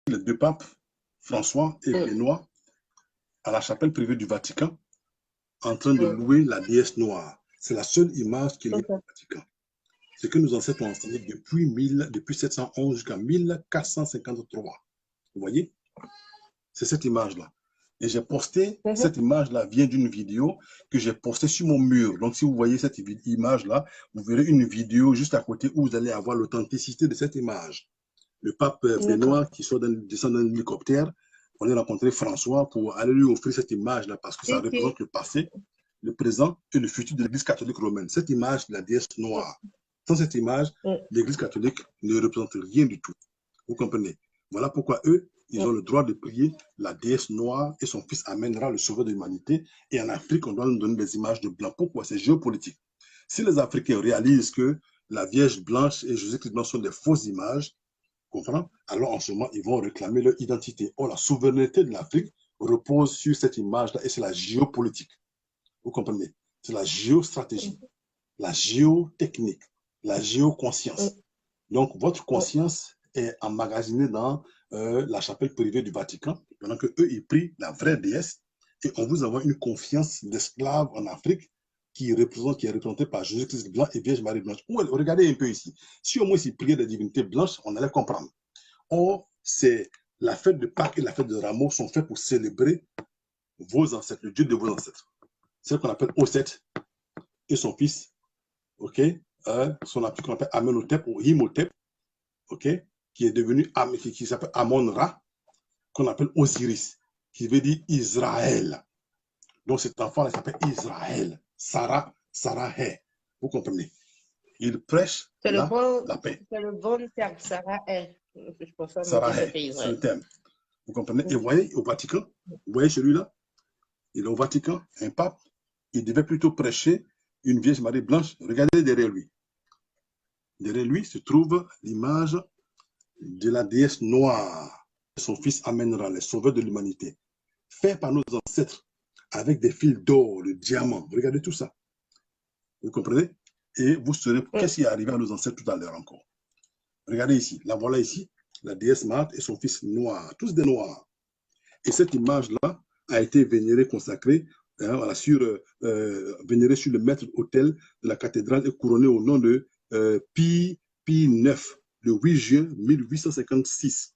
les deux papes, François et Benoît, à la chapelle privée du Vatican, en train de louer la déesse noire. C'est la seule image qui est liée au Vatican. Ce que nos ancêtres ont enseigné depuis 711 jusqu'à 1453. Vous voyez? C'est cette image-là. Et j'ai posté, cette image-là vient d'une vidéo que j'ai postée sur mon mur. Donc, si vous voyez cette image-là, vous verrez une vidéo juste à côté où vous allez avoir l'authenticité de cette image. Le pape Benoît qui descend d'un hélicoptère, on a rencontré François pour aller lui offrir cette image-là parce que ça représente le passé, le présent et le futur de l'Église catholique romaine. Cette image de la déesse noire. Sans cette image, l'Église catholique ne représente rien du tout. Vous comprenez? Voilà pourquoi eux, ils ont le droit de prier la déesse noire et son fils amènera le sauveur de l'humanité. Et en Afrique, on doit nous donner des images de blanc. Pourquoi? C'est géopolitique. Si les Africains réalisent que la Vierge blanche et Jésus-Christ blanc sont des fausses images, comprends? Alors en ce moment, ils vont réclamer leur identité. Or, la souveraineté de l'Afrique repose sur cette image-là et c'est la géopolitique. Vous comprenez? C'est la géostratégie, la géotechnique, la géoconscience. Donc, votre conscience est emmagasinée dans la chapelle privée du Vatican, pendant que eux ils prient la vraie déesse, et on vous envoie une confiance d'esclave en Afrique qui est représentée par Jésus-Christ blanc et Vierge Marie blanche. Regardez un peu ici. Si au moins ils priaient des divinités blanches, on allait comprendre. Or, c'est la fête de Pâques et la fête de Rameau sont faites pour célébrer vos ancêtres, le Dieu de vos ancêtres. C'est ce qu'on appelle Oseth et son fils, ok, son appui qu'on appelle Amenhotep ou Imhotep, ok, qui est devenu, qui s'appelle Amon-Ra, qu'on appelle Osiris, qui veut dire Israël. Donc cet enfant-là s'appelle Israël. Sarah-Hé. Vous comprenez? Il prêche la paix. C'est le bon terme, Sarah-Hé. Sarah-Hé, c'est le terme. Vous comprenez? Et vous voyez, au Vatican, vous voyez celui-là, il est au Vatican, un pape, il devait plutôt prêcher une Vierge Marie blanche. Regardez derrière lui. Derrière lui se trouve l'image de la déesse noire. Son fils amènera les sauveurs de l'humanité, fait par nos ancêtres, avec des fils d'or, de diamants. Regardez tout ça. Vous comprenez? Et vous saurez qu'est-ce qui est arrivé à nos ancêtres tout à l'heure encore. Regardez ici. La voilà ici, la déesse Marthe et son fils noir, tous des noirs. Et cette image-là a été vénérée, consacrée, vénérée sur le maître-autel de la cathédrale et couronnée au nom de Pie IX, le 8 juin 1856.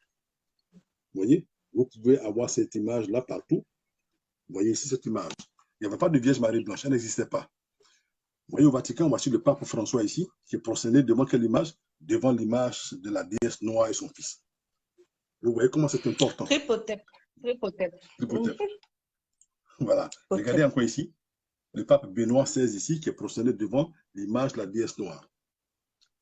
Vous voyez? Vous pouvez avoir cette image-là partout. Vous voyez ici cette image. Il n'y avait pas de Vierge Marie blanche, elle n'existait pas. Vous voyez au Vatican, voici le pape François ici, qui est procédé devant quelle image? Devant l'image de la déesse noire et son fils. Vous voyez comment c'est important. Tripotep. Voilà. Regardez encore ici, le pape Benoît XVI ici, qui est procédé devant l'image de la déesse noire.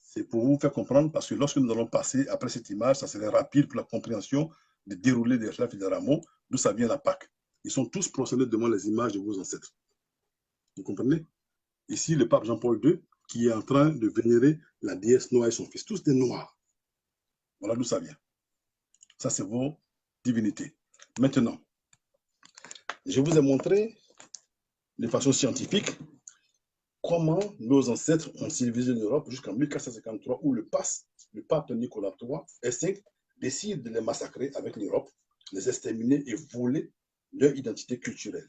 C'est pour vous faire comprendre, parce que lorsque nous allons passer après cette image, ça serait rapide pour la compréhension du déroulé des chefs et des rameaux, d'où ça vient la Pâque. Ils sont tous procédés devant les images de vos ancêtres. Vous comprenez? Ici, le pape Jean-Paul II, qui est en train de vénérer la déesse noire et son fils. Tous des noirs. Voilà d'où ça vient. Ça, c'est vos divinités. Maintenant, je vous ai montré de façon scientifique comment nos ancêtres ont civilisé l'Europe jusqu'en 1453, où le pape Nicolas III et V décide de les massacrer avec l'Europe, les exterminer et voler leur identité culturelle,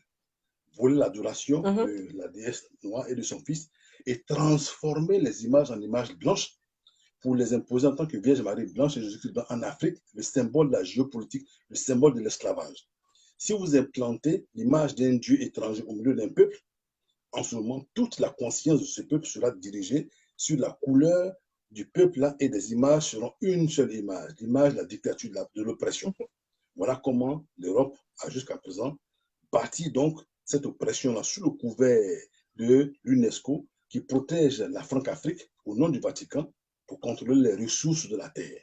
voler l'adoration de la déesse noire et de son fils, et transformer les images en images blanches pour les imposer en tant que Vierge Marie blanche et Jésus-Christ blanc en Afrique, le symbole de la géopolitique, le symbole de l'esclavage. Si vous implantez l'image d'un dieu étranger au milieu d'un peuple, en ce moment, toute la conscience de ce peuple sera dirigée sur la couleur du peuple-là et des images seront une seule image, l'image de la dictature, de l'oppression. Voilà comment l'Europe a jusqu'à présent bâti donc cette oppression-là sous le couvert de l'UNESCO qui protège la Franc-Afrique au nom du Vatican pour contrôler les ressources de la terre.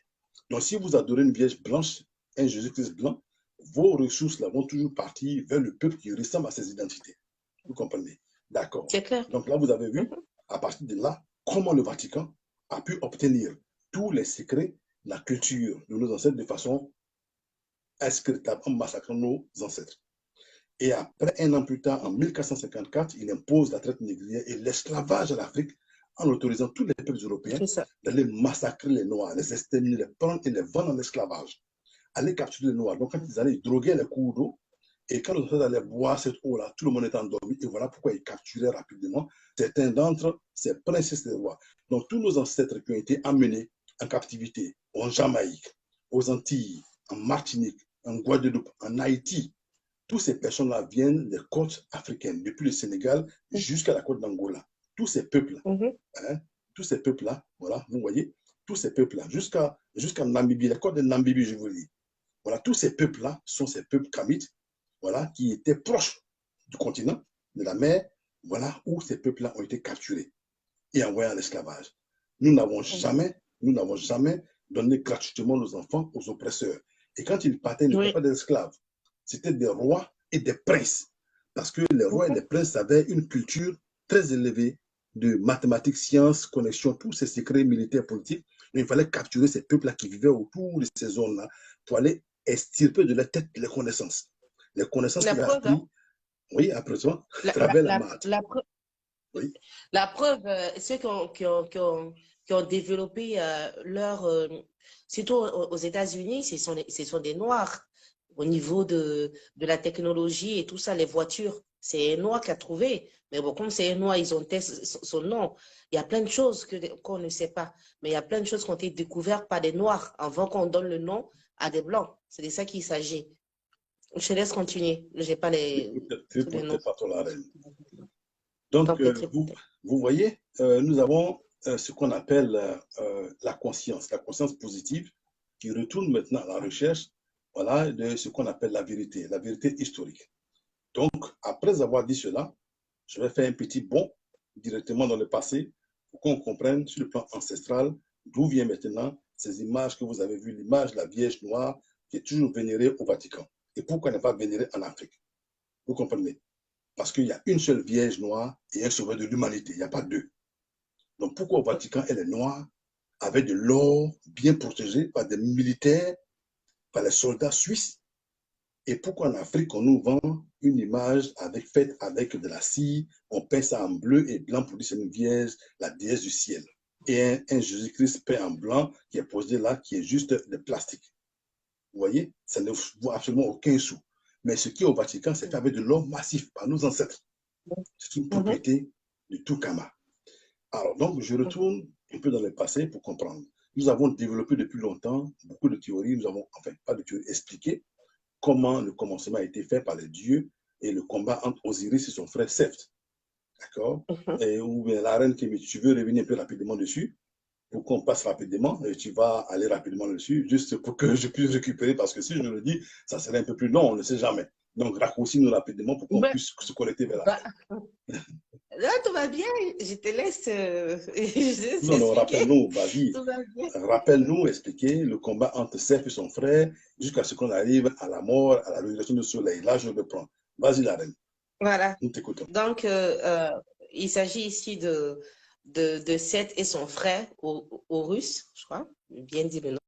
Donc si vous adorez une Vierge blanche, un Jésus-Christ blanc, vos ressources là vont toujours partir vers le peuple qui ressemble à ses identités. Vous comprenez? D'accord. C'est clair. Donc là, vous avez vu, à partir de là, comment le Vatican a pu obtenir tous les secrets de la culture de nos ancêtres de façon inscrutable en massacrant nos ancêtres. Et après, un an plus tard, en 1454, il impose la traite négrière et l'esclavage à l'Afrique en autorisant tous les peuples européens d'aller massacrer les Noirs, les exterminer, les prendre et les vendre en esclavage. allaient capturer les Noirs. Donc, quand ils allaient, ils droguaient les cours d'eau. Et quand les ancêtres allaient boire cette eau-là, tout le monde était endormi. Et voilà pourquoi ils capturaient rapidement certains d'entre ces princesses et rois. Donc, tous nos ancêtres qui ont été amenés en captivité en Jamaïque, aux Antilles, en Martinique, en Guadeloupe, en Haïti, toutes ces personnes-là viennent des côtes africaines, depuis le Sénégal jusqu'à la côte d'Angola. Tous ces peuples, hein, tous ces peuples-là, voilà, vous voyez, tous ces peuples-là, jusqu'à Namibie, la côte de Namibie, je vous dis. Voilà, tous ces peuples-là sont ces peuples kamites, voilà, qui étaient proches du continent, de la mer, voilà, où ces peuples-là ont été capturés et envoyés en esclavage. Nous n'avons jamais donné gratuitement nos enfants aux oppresseurs. Et quand ils partaient, ils n'étaient pas des esclaves. C'était des rois et des princes. Parce que les rois et les princes avaient une culture très élevée de mathématiques, sciences, connexions, tous ces secrets militaires, politiques. Mais il fallait capturer ces peuples-là qui vivaient autour de ces zones-là pour aller extirper de leur tête les connaissances. Les connaissances qu'il a appris, oui, après ça, à travers la maths. Oui. La preuve, ceux qui ont développé surtout aux États-Unis, ce sont des Noirs au niveau de la technologie et tout ça, les voitures. C'est un Noir qui a trouvé. Mais bon, comme c'est un Noir, ils ont testé son nom. Il y a plein de choses qu'on ne sait pas. Mais il y a plein de choses qui ont été découvertes par des Noirs avant qu'on donne le nom à des Blancs. C'est de ça qu'il s'agit. Je te laisse continuer. Je n'ai pas les noms. Donc, vous voyez, nous avons ce qu'on appelle la conscience positive, qui retourne maintenant à la recherche, voilà, de ce qu'on appelle la vérité historique. Donc, après avoir dit cela, je vais faire un petit bond directement dans le passé pour qu'on comprenne sur le plan ancestral d'où vient maintenant ces images que vous avez vues, l'image de la Vierge Noire qui est toujours vénérée au Vatican. Et pourquoi elle n'est pas vénérée en Afrique? Vous comprenez? Parce qu'il y a une seule Vierge Noire et un sauveur de l'humanité. Il n'y a pas deux. Donc, pourquoi au Vatican, elle est noire, avec de l'or bien protégé par des militaires, par les soldats suisses? Et pourquoi en Afrique, on nous vend une image faite avec de la cire, on peint ça en bleu et blanc pour dire que c'est une Vierge, la déesse du ciel. Et un Jésus-Christ peint en blanc qui est posé là, qui est juste de plastique. Vous voyez? Ça ne vaut absolument aucun sou. Mais ce qui est au Vatican, c'est avec de l'or massif par nos ancêtres. C'est une propriété de Toukama. Alors, donc, je retourne un peu dans le passé pour comprendre. Nous avons développé depuis longtemps beaucoup de théories. Nous avons, enfin, pas de théories, expliqué comment le commencement a été fait par les dieux et le combat entre Osiris et son frère Seth. D'accord? Et ou bien la reine Kémy, tu veux revenir un peu rapidement dessus pour qu'on passe rapidement et tu vas aller rapidement dessus juste pour que je puisse récupérer parce que si je le dis, ça serait un peu plus long, on ne sait jamais. Donc, raccourcis-nous rapidement pour qu'on puisse se connecter vers la fin. Là, tout va bien. Je te laisse. Non, rappelle-nous, vas-y. Rappelle-nous, expliquer le combat entre Seth et son frère jusqu'à ce qu'on arrive à la mort, à la résurrection du soleil. Là, je reprends. Vas-y, la reine. Voilà. Nous t'écoutons. Donc, il s'agit ici de Seth et son frère, Horus, je crois. Bien dit le nom.